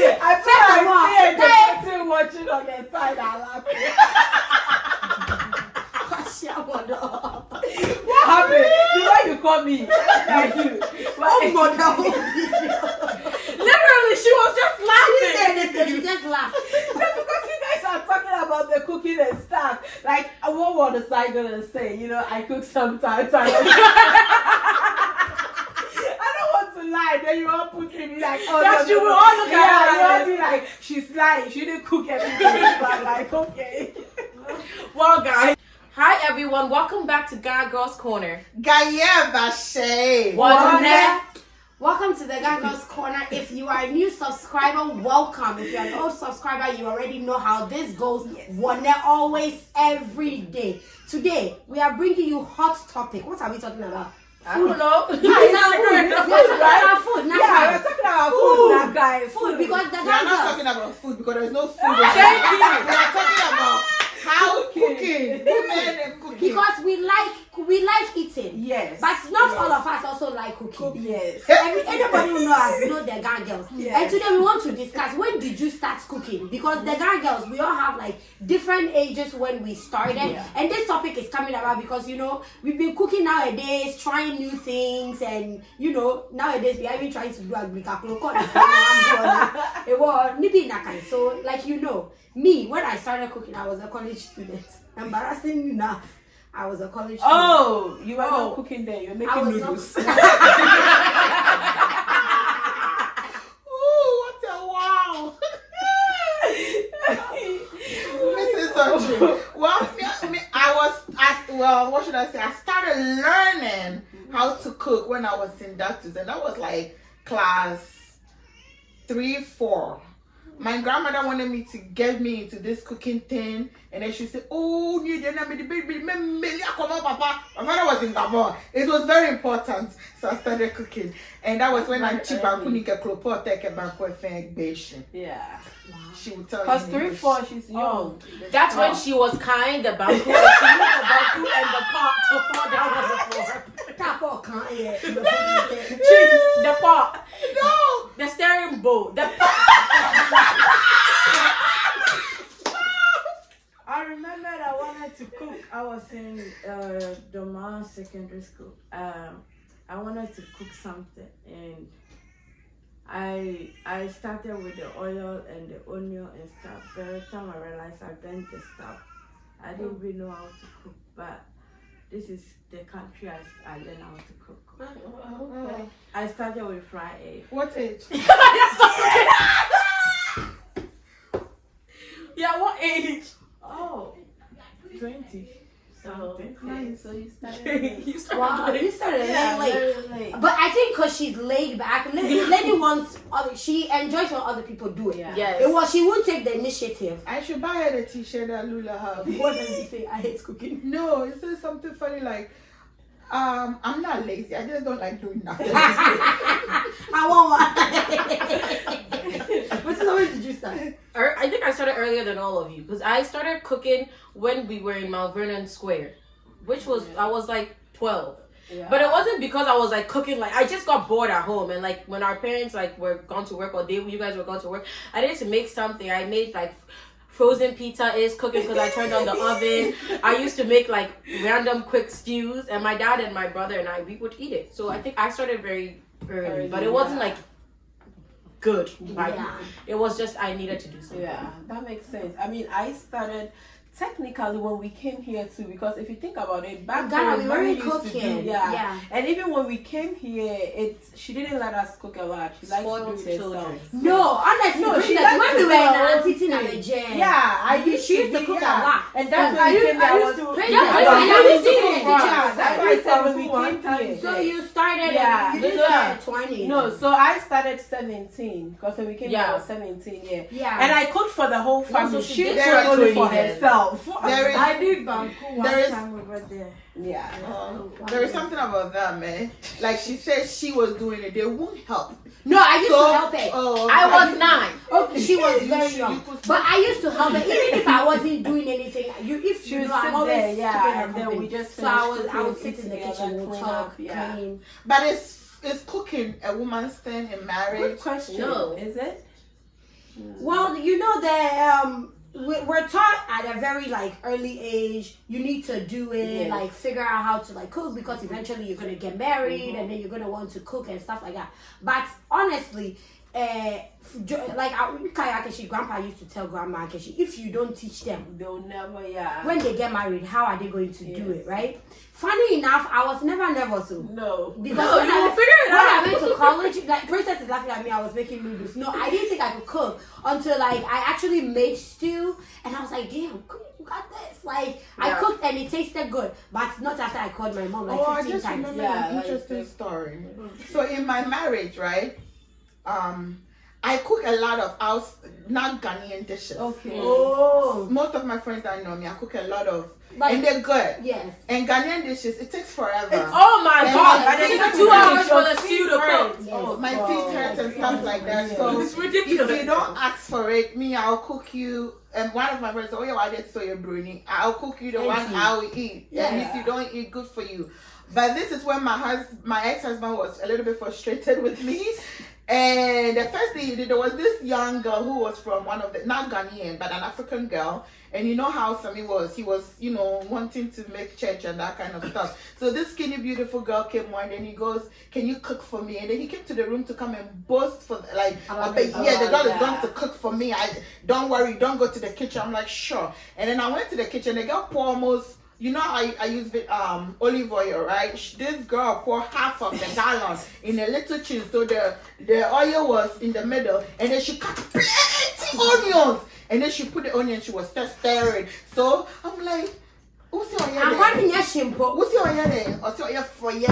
I feel like still watching on the side and laughing. What happened? The way you call me, like you. Oh my God. Literally, she was just laughing. She just laughed. Because you guys are talking about the cooking and stuff. Like, what was I gonna say? You know, I cook sometimes. I don't want to lie. Then you all put me like, oh, That you will all look at her you all and be like, she's lying. She didn't cook everything. So I'm like, okay. Well, guys. Hi, everyone. Welcome back to GAGirls Corner. Welcome to the GAGirls Corner. If you are a new subscriber, welcome. If you're an old subscriber, you already know how this goes. One always, every day. Today, we are bringing you hot topic. What are we talking about? I don't know. Food, right? Food, Yeah, we're talking about food now, guys. Food, because the We are not GAGirls. talking about food because there's no food. Thank you. We are talking about how cooking, women and cooking. Because we like eating. Yes. But not all of us also like cooking. Yes. Anybody who know the GAGirls. Yes. And today we want to discuss, when did you start cooking? Because the GAGirls, we all have like different ages when we started. Yeah. And this topic is coming about because, you know, we've been cooking nowadays, trying new things. And, you know, nowadays we are even trying to do a So, like, you know, me, when I started cooking, I was a college student. Embarrassing enough. I was a college student. Oh, you were not cooking there. You're making noodles. Ooh, what a wow! Mrs. Sochi. Well, what should I say? I started learning how to cook when I was in Dutchess, and that was like class 3, 4. My grandmother wanted me to get me into this cooking thing, and then she said, "Oh, my father was in Gabon. It was very important, so I started cooking, and that was when I Yeah. She would tell Because me. 3, 4, she's young. Oh, that's when she was kind, the bamboo. She used the bamboo and the pot to fall down on the floor. The pot. No. The steering bowl. The I remember I wanted to cook. I was in Doma Secondary School. I wanted to cook something, and I started with the oil and the onion and stuff. By the time I realized I bent the stuff, I didn't really know how to cook. But this is the country I learned how to cook. Okay. I started with fried egg. What age? Yeah, what age? Oh, 20 something. Nice. So you started. Wow, you started late. Very late. But I think because she's laid back, lady wants she enjoys when other people do it. Yeah. Yes. It was she won't take the initiative. I should buy her the t-shirt that Lula have. What does he say? I hate cooking. No, it says something funny like, I'm not lazy. I just don't like doing nothing. I want one. But so when did you start? I think I started earlier than all of you because I started cooking when we were in Mount Vernon Square, which was I was like 12. Yeah. But it wasn't because I was like cooking. Like I just got bored at home, and like when our parents like were gone to work, or you guys were gone to work, I needed to make something. I made like frozen pizza is cooking because I turned on the oven. I used to make like random quick stews, and my dad and my brother and we would eat it. So I think I started very early, but it wasn't like good. Like it was just I needed to do something. Yeah, that makes sense. I mean, I started technically when we came here too, because if you think about it, back Ghana, then we weren't used to do, cooking. Yeah. And even when we came here, she didn't let us cook a lot. She liked Spoiled to do it children. herself. No, honestly, No, she because liked when to we do were in her own Antietam and thing. Jen. Yeah, she used to cook a lot. and that's why we came here. I was Yeah, that's why I said when we came here. So you started Yeah, you didn't yeah. start at 20. No, so I started 17 because when we came here, I was 17. Yeah. And I cooked for the whole family. so She she didn't did cook only 20 for then. herself. There I did Banku one there is- time over there. Yeah. There is something about that, man. Like she said, she was doing it. They won't help. No, I used So- to help her. oh, I was 9. Okay, she was You very should- young. you could- But I used to help her even if I wasn't doing anything. If She you would know, I'm sit always there, keeping yeah, her and then company. we just so I would finished sit in the cooking kitchen, together, we'll clean talk, up, yeah. clean. But is cooking a woman's thing in marriage? Good question. No. Is it? Well, you know that we're taught at a very like early age. You need to do it, like figure out how to like cook because eventually you're gonna get married and then you're gonna want to cook and stuff like that. But honestly, like Kayakeshi, grandpa used to tell grandma Keshi, if you don't teach them, They'll never, when they get married, how are they going to do it, right? Funny enough, I was never nervous. No. Because when you will figure it out. I went to college, like Princess is laughing at me, I was making noodles. No, I didn't think I could cook until like I actually made stew and I was like, damn, you got this. Like I cooked and it tasted good. But not after I called my mom like 15 I just times. remember an interesting story. So in my marriage, right? I cook a lot of not Ghanaian dishes. Okay. Oh. Most of my friends that know me, I cook a lot of, Like, and they're good. Yes. And Ghanaian dishes, it takes forever. Oh my And god! my And it feet took 2 hours for the hurt. stew to cook. Yes. My feet hurt and stuff like that. So It's ridiculous. if you don't ask for it, I'll cook you. And one of my friends said, "Oh yeah, I did soya bruni. I'll cook you the one I will eat. Yeah. And if you don't eat, good for you." But this is when my ex-husband was a little bit frustrated with me. And the first thing he did, there was this young girl who was from one of the, not Ghanaian, but an African girl. And you know how Sammy was. He was, wanting to make church and that kind of stuff. So this skinny, beautiful girl came one day and he goes, "Can you cook for me?" And then he came to the room to come and boast for, like, the girl is going to cook for me. Don't worry, don't go to the kitchen. I'm like, sure. And then I went to the kitchen. The girl poured almost, I use olive oil, right? This girl poured half of the gallon in a little chin, so the oil was in the middle, and then she cut plenty onions, and then she put the onion. She was just stirring. So I'm like, "Who's your oil? Who's your oil? What's your oil for you?"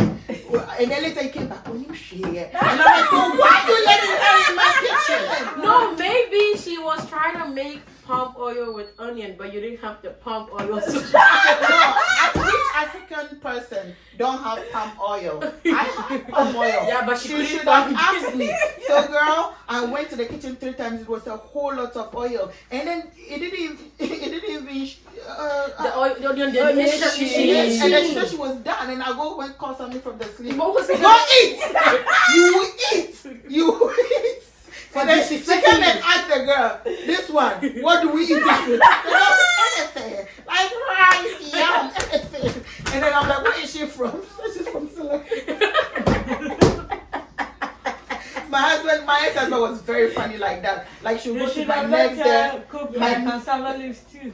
And then later he came back, "Oh, you share." And I'm like, "So why you letting her in my kitchen?" No, maybe she was trying to make palm oil with onion, but you didn't have the palm oil. Which African person don't have palm oil? I have palm oil. Yeah, but she should have asked me. So, girl, I went to the kitchen 3 times. It was a whole lot of oil, and then it didn't even. The oil, the onion, and then she said she was done, and I go and call somebody from the sleep. What was it? Go eat. You will eat. And then she came and asked the girl, "This one, what do we eat?" Anything. Like rice, yam, anything. And then I'm like, "Where is she from?" She's from Sula. My ex-husband was very funny like that. Like she'll go to my next day. Cook my cassava leaves too.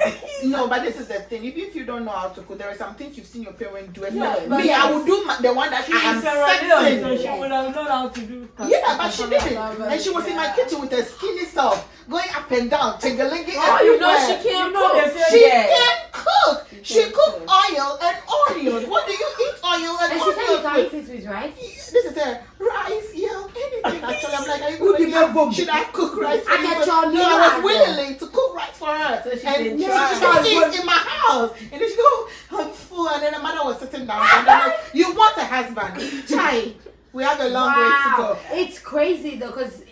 No, but this is the thing. If you don't know how to cook, there are some things you've seen your parents do. Yeah, I will do the one that I am sexing. So she would have known how to do. Yeah, but she didn't. And she was in my kitchen with a skinny self, going up and down, tingling Oh, you know she can't cook. She can cook. She cooked oil and onions. What do you eat oil and And she said you onions can with? eat it with rice? This is a rice, anything. Actually, I'm like, are you going to should I cook rice for I you? get your No, I was willing to cook rice for her. So she and didn't she try. eat in my house. And then she go, "I'm full." And then the mother was sitting down. And I'm like, "You want a husband? Chai. We have a long way to go." It's crazy though, because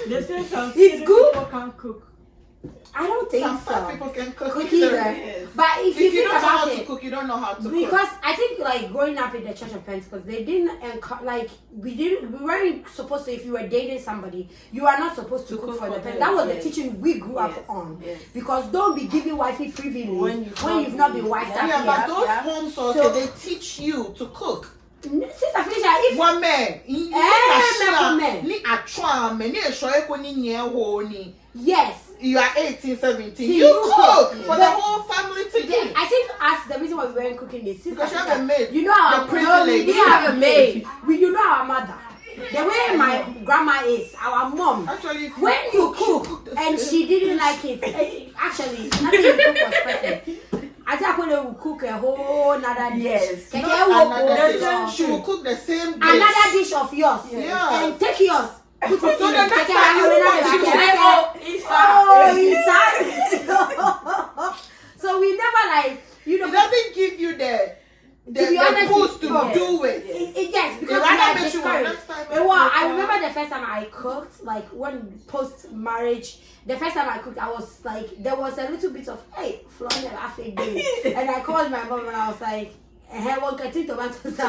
They say some It's good. people can cook. I don't think Some fat so. people can cook Cook either. either. But if you If you think don't know how about to it, cook, you don't know how to cook. because I think like growing up in the Church of Pentecost, they didn't we weren't supposed to. If you were dating somebody, you are not supposed to cook for the person. That was the teaching we grew up on. Yes. Because don't be giving wifey privilege when you've not been wifed up Yeah, yet. but those homes also, So- they teach you to cook. Sister Felicia, if One man, men. ni atwa me ni eshoye ko ni nye ho ni. yes. You are 18, 17. See, You you cook cook. for the whole family to eat. I think the reason why we weren't cooking is Because you have a maid. You know our The privilege. we have a maid. You know our mother. The way my grandma is, our mom. Actually, if When you cook cook the and same. she didn't like it, actually, nothing you cook was perfect. I think when they will cook a whole another dish. Yes. Keke Not wo another go, dish. She will cook the same dish. another dish of yours. Yeah. And take yours. Put it So in the next keke time you another want, dish. she will Keke- say, Oh, so we never It doesn't give you the be honest, boost to yes. do it. Yes, because It we rather are makes you discouraged. next time. I remember the first time I cooked, like when post marriage, the first time I cooked, I was like, there was a little bit of, hey, Florida, I think day. And I called my mom and I was like, hey, one cutting tomatoes.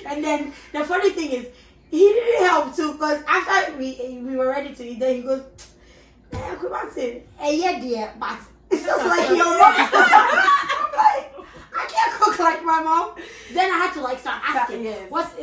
And then the funny thing is, he didn't help too, because after we were ready to eat, then he goes, yeah, dear, but it's just like your mom. I'm like, I can't cook like my mom. Then I had to like start asking,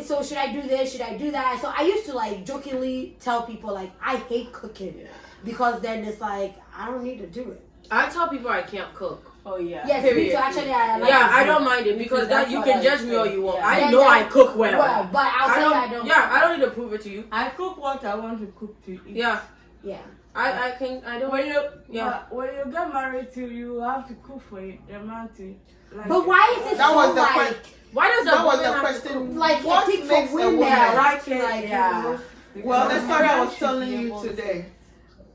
so should I do this? Should I do that? So I used to like jokingly tell people like I hate cooking because then it's like I don't need to do it. I tell people I can't cook. Oh yeah. Yes, me too. Actually, I like I don't mind it because that you can judge me all you want. Yeah. I know I cook well. But I'll tell you I don't. Yeah, I don't need to prove it to you. I cook what I want to cook to eat. Yeah. Yeah. I don't. When you get married to, you have to cook for it, the man to. Like, but why is it that so was the like? Why does that was woman the have to question. cook? Like What a thing makes for a women, woman? right? Well, the story I was should telling be you able to- today.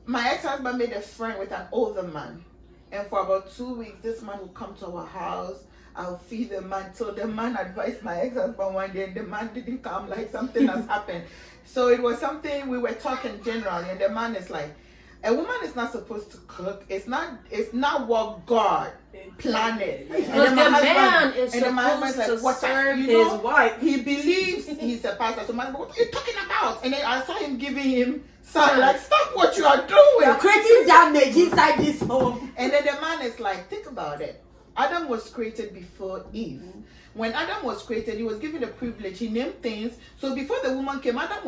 My ex-husband made a friend with an older man, and for about 2 weeks, this man would come to our house. I'll feed the man. So the man advised my ex-husband one day, and the man didn't come. Like something has happened. So it was something we were talking generally, and the man is like, a woman is not supposed to cook. It's not what God planned it. Because the man is and my husband's supposed to "What serve you know, his wife." He believes he's a pastor. So man, what are you talking about? And then I saw him giving him some like, stop what you are doing. You're creating damage inside this home. And then the man is like, think about it. Adam was created before Eve. When Adam was created, he was given a privilege. He named things. So before the woman came, Adam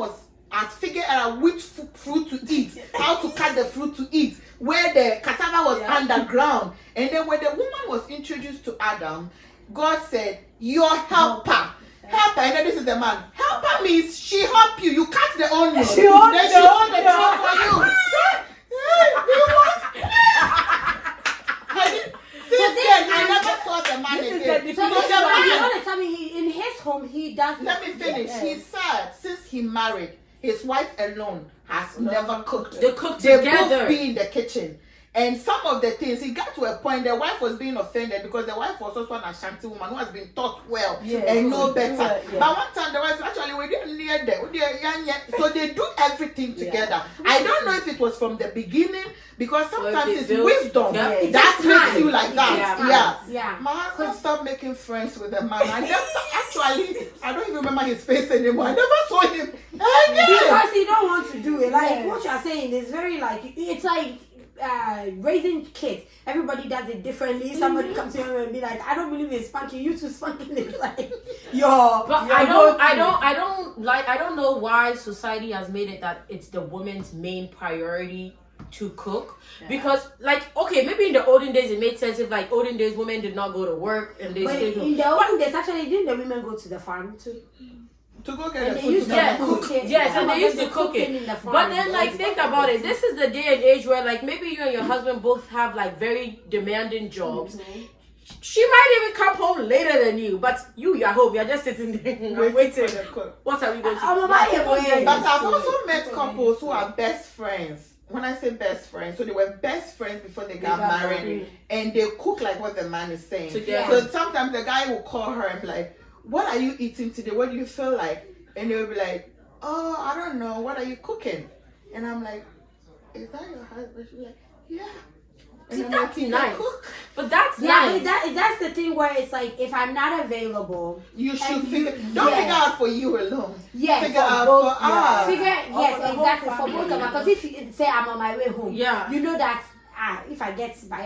has figured out which fruit to eat, how to cut the fruit to eat, where the cassava was underground. And then when the woman was introduced to Adam, God said, your helper. Helper, and then this is the man. Helper means she help you. You cut the onion. She hold then the- she hold the job for you. Since then, I never saw the man This is again. the So So this is the why you man, want to tell me in his home he does. let me finish. He said since he married, his wife alone has never cooked. They cook They together. both be in the kitchen. And some of the things, he got to a point, the wife was being offended because the wife was also an Ashanti woman who has been taught well and know better. But one time the wife actually, we didn't near them. So they do everything together. I don't know if it was from the beginning because sometimes it's wisdom Yeah. that makes you like that. Yeah. My husband stopped making friends with the man. I don't even remember his face anymore. I never saw him again. Because he don't want to do it. Like what you're saying is very like it's like raising kids. Everybody does it differently. Somebody comes here and be like, I don't believe in spanking. You two spanking is like But I don't know why society has made it that it's the woman's main priority to cook. Because like, okay, maybe in the olden days it made sense if like olden days women did not go to work and they But stayed home. in the olden days, actually, didn't the women go to the farm too? To go get And the they food used to to come cook it. Yes, Some and of they them used to were cook cooking it. in the farm. But then, like, think about it. This is the day and age where, like, maybe you and your husband both have, like, very demanding jobs. She might even come home later than you, but you're home. You're just sitting there waiting. What are we going to do? But I've also met couples who are best friends. When I say best friends, so they were best friends before they got married, and they cook like what the man is saying. Together. So sometimes the guy will call her and be like, "What are you eating today? What do you feel like?" And they will be like, "Oh, I don't know. What are you cooking?" And I'm like, "Is that your husband?" She's like, "Yeah." And See, I'm that's like, "You nice. cook?" But that's Yeah, nice. but that's the thing where it's like if I'm not available, You should And figure. you- Don't yeah. figure out for you alone. yes, Figure for out both. for us. Figure Or yes, for the whole exactly for family. both of us. Because if you say I'm on my way home, Yeah. you know that if I get by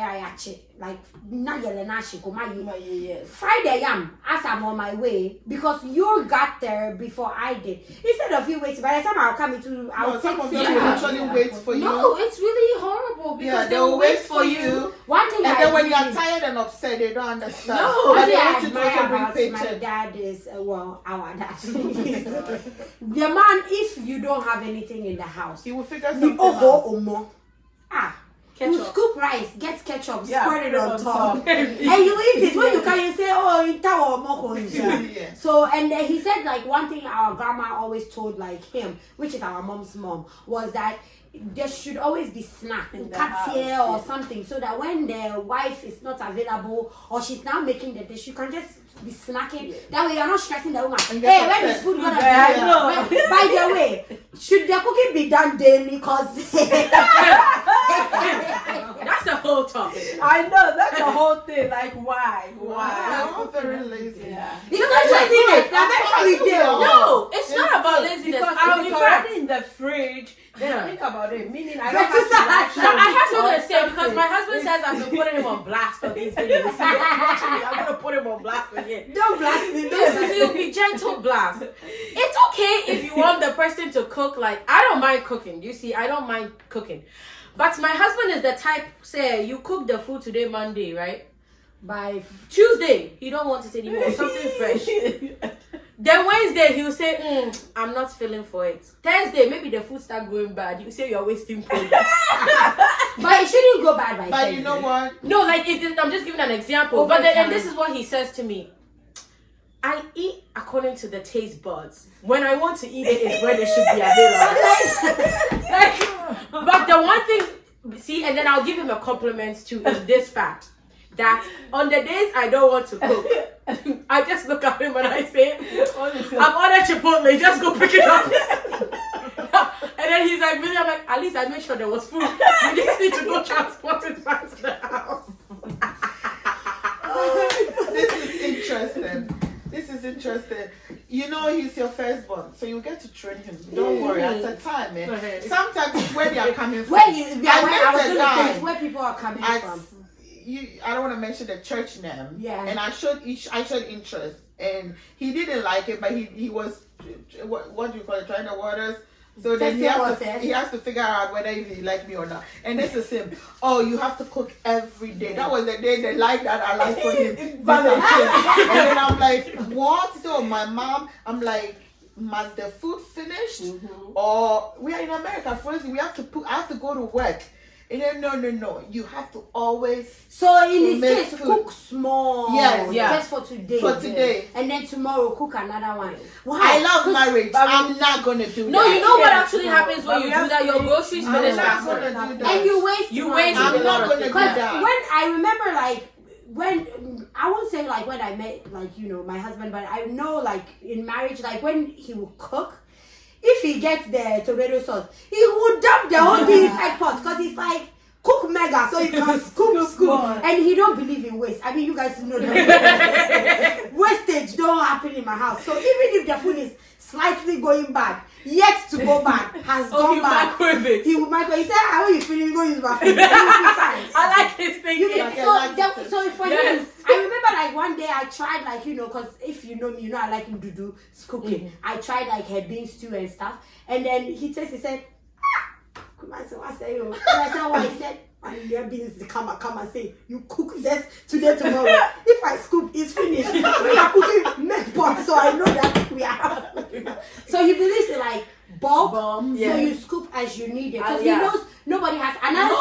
like na yele na shiko ma you. Friday as I'm on my way because you got there before I did. Instead of you waiting, by the time I'll come into, I'll No, take some of you. them will actually wait for you. No, it's really horrible because Yeah, they will wait for you. you. One thing And I then when really- you're tired and upset, they don't understand. No. What But I they want you to admire also bring about my paycheck. dad is, our dad. The man, if you don't have anything in the house, He will figure the something oho out. omo. You Ketchup. scoop rice, get ketchup, Yeah, spread it put on on top. top. And you eat it. When you can, you say, oh, in tower, Yeah. So, and then he said, like, one thing our grandma always told, like, him, which is our mom's mom, was that there should always be snack, In the cut house, here or yeah. something, so that when the wife is not available or she's now making the dish, you can just be snacking. That way you're not stressing the woman. And Hey, get when upset. is food gonna be? Yeah, I ready? know. By the way, should the cooking be done daily? Because That's a whole topic. I know, that's the whole thing. Like, why? I'm very lazy. Yeah. It's not laziness. I'm actually there. No, it's not about laziness. Because I'm it's already in the fridge. Then think about it. Meaning, I don't have to. No, I have something to say because my husband says I've been putting him on blast for these videos. I'm gonna put him on blast again. Don't blast me. It'll be gentle blast. It's okay if you want the person to cook. Like, I don't mind cooking. You see, I don't mind cooking. But my husband is the type, say, you cook the food today, Monday, right? By Tuesday, he don't want it anymore. Something fresh. Then Wednesday, he'll say, I'm not feeling for it. Thursday, maybe the food start going bad. You say you're wasting progress. But it shouldn't go bad by But Thursday. you know what? No, like, I'm just giving an example. But then, and this is what he says to me. I eat according to the taste buds. When I want to eat it is when it should be available. But the one thing, see, and then I'll give him a compliment too in this fact. That on the days I don't want to cook, I just look at him and I say, I'm ordered Chipotle, just go pick it up. And then he's like, really? I'm like, at least I made sure there was food. You just need to go transport it back to the house. This is interesting. You know he's your firstborn, so you get to train him. Don't worry, at the time, man. Sometimes it's where they are coming from. Where people are coming from. I don't want to mention the church name. Yeah. And I showed interest, and he didn't like it, but he was what do you call it, trying the waters. So then he has to figure out whether he like me or not. And this is him. Oh, you have to cook every day. That was the day they liked that I liked for him. And then I'm like, what? So my mom, I'm like, must the food finish? Or we are in America, for instance, I have to go to work. And then no. You have to always. So in this case, cook small. Yes, just for today. For today. And then tomorrow cook another one. Wow. I love marriage. I'm not gonna do that. No, you know what actually happens when you do that? Your groceries finish faster. And you waste. I'm not gonna do Because that. when I remember, like, when I won't say like when I met, like, you know, my husband, but I know, like, in marriage, like when he will cook. If he gets the tomato sauce, he would dump the whole thing in his egg pot because he's like, cook mega so you can scoop. And he don't believe in waste. I mean, you guys know that. Wastage don't happen in my house. So even if the food is slightly going bad, yet to go bad, has gone bad. He will microwave. He said, how are you feeling? Go use my food. I like his thinking. So for him, I remember like one day I tried, like, you know, because if you know me, you know I like him to do cooking. I tried like her bean stew and stuff. And then he said, I said, why? He said, my beans, come and say, you cook this today, tomorrow. If I scoop, it's finished. We are cooking next pot, so I know that we are. So he believes in like bulk, so you scoop as you need it. Because he knows nobody has. Another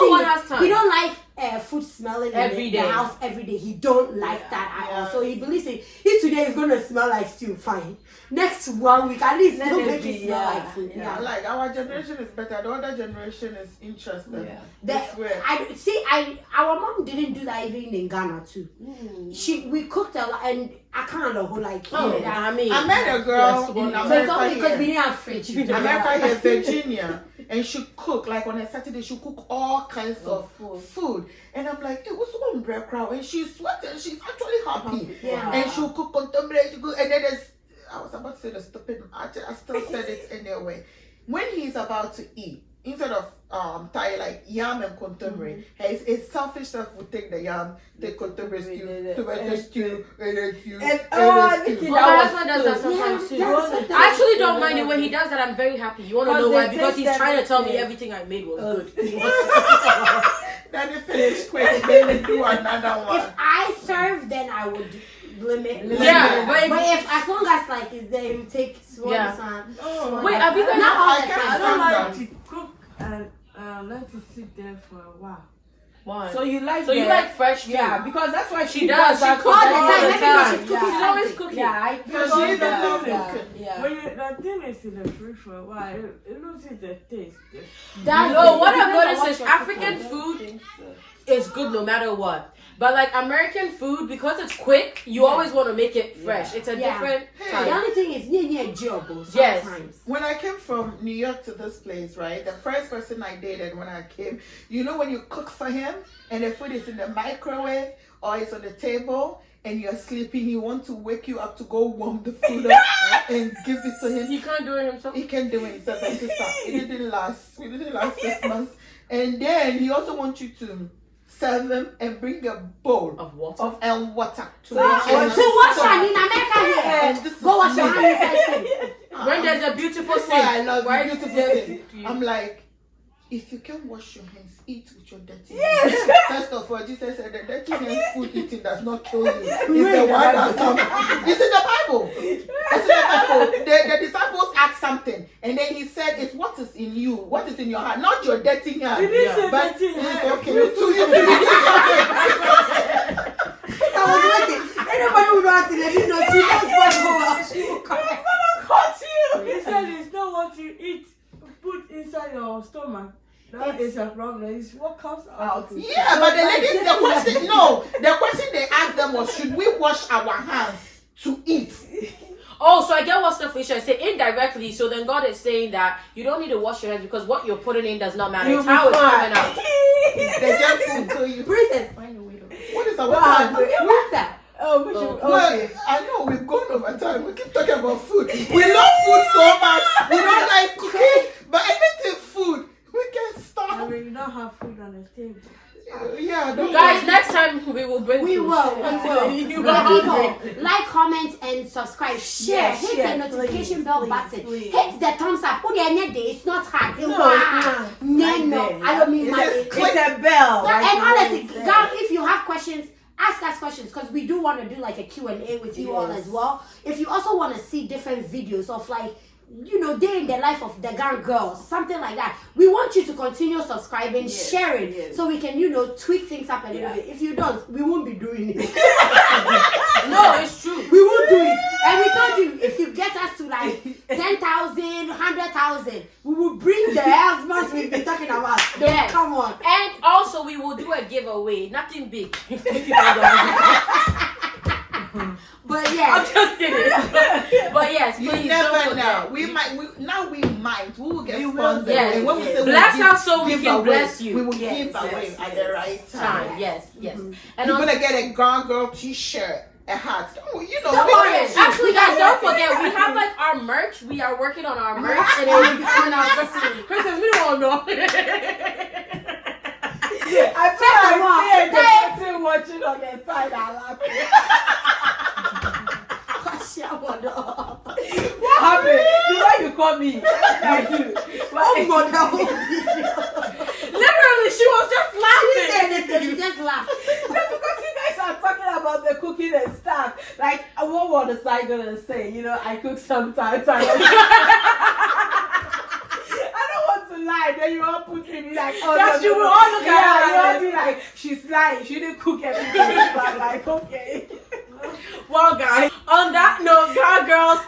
thing, he don't like food smelling in the house every day. He don't like that at all. So he believes in, if today is going to smell like stew, fine. Next 1 week, at least don't make it smell like food. Like our generation is better. The other generation is interesting. Our mom didn't do that even in Ghana too. We cooked a lot, and I can't know who like. I met a girl in America because we didn't have fridge. America here, Virginia, and she cook like on a Saturday. She cook all kinds of food, and I'm like, it was one bread crowd, and she's sweating. She's actually happy, and she'll cook contemporary. And then I was about to say the stupid. I still said it anyway. When he's about to eat, instead of tie like yam and contemporary, his selfish self would take the yam, the contemporary stew, tomato stew, and stew. My husband does that sometimes too. I actually don't mind it when he does that. I'm very happy. You want to know why? Because he's trying to tell me everything I made was good. Then they finish quick, then they do another one. If I serve, then I would limit. Yeah, but if as long as like it's there, you take small son. Wait, have you guys not all the I time? don't like to cook and let it sit there for a while. Why? So you like fresh too? Yeah, because that's why she does. She cooks all the time. She's always cooking. Yeah, When the thing is in the fridge for a while, it loses the taste. What I've noticed is African food is good no matter what. But like American food, because it's quick, you always want to make it fresh. It's a different The time. only thing is near job sometimes. Yes. When I came from New York to this place, right, the first person I dated when I came, you know when you cook for him and the food is in the microwave or it's on the table and you're sleeping, he wants to wake you up to go warm the food up and give it to him. He can't do it himself. He can do it himself. And sister, it didn't last. We didn't last 6 months. And then he also wants you to serve him and bring a bowl Of water. and water to So wash your hand in America here. And this is Go wash your me. hands inside. When there's a beautiful That's why I thing, love right? beautiful Yes. thing. I'm like, if you can wash your hands, eat with your dirty hands. First of all, Jesus said the dirty hands food eating does not kill you. It's the one that comes. It's in the Bible. It's in the Bible. The disciples asked something, and then he said, "It's what is in you, what is in your heart, not your dirty hand." He didn't say But dirty it's hand. okay. You too. I was waiting. Anybody who knows to let me know she knows what go out. She will come. He said it's not what you eat, put inside your stomach. That is a problem. It's what comes out. Yeah, but the ladies, the question they asked them was, should we wash our hands to eat? Oh, so I get what Steph Fisher say indirectly. So then God is saying that you don't need to wash your hands because what you're putting in does not matter. It's how it's coming out. The junk food kill you. Princess, find a way to. What is our time? What's that? Oh, we should. Well, I know we've gone over time. We keep talking about food. We love food so much. We don't like cooking, but anything food, we can I stop. mean, you don't have food on the table. Yeah, don't Guys, worry. next time we will bring We food. will. You But will people, like, comment, and subscribe. Share. Hit the notification bell button. Hit the thumbs up. Put the end day. It's not hard. No, I don't mean my. It's click. It's a bell. And honestly, girl, if you have questions, ask us questions because we do want to do like a Q&A with you all as well. If you also want to see different videos of like, you know, day in the life of the GAGirls, something like that, we want you to continue subscribing, sharing, so we can, you know, tweak things up a little bit. If you don't, we won't be doing it. No, it's true. We won't do it. And we told you, if you get us to like 10,000, 100,000, we will bring the husbands we've been talking about. Yes. Come on. And also we will do a giveaway. Nothing big. But yeah. I'm just kidding. But yes, You please never don't know. forget. We might. We will get We will, sponsored. yes. And when we say Bless we'll us so we give can away, bless you. We will Yes, give away yes, at the right time. Time. Yes, yes. And You're on gonna get a GAGirl t-shirt, a hat. Oh, you know. Don't we worry. get you. Actually, guys, don't forget we have like our merch. We are working on our merch, and it will be coming out soon. Princess, we don't know. I feel like the person watching on the side are laughing. What happened? The way you call me, like you. Literally, she was just laughing. She just laughed. Because you guys are talking about the cooking and stuff. Like, what was I gonna say? You know, I cook sometimes. I don't want to lie. Then you all put me like, oh, That no, you no, will no. all look at her you all and be like, she's lying. She didn't cook everything. But like, okay. Well, guys, on that note, GAGirls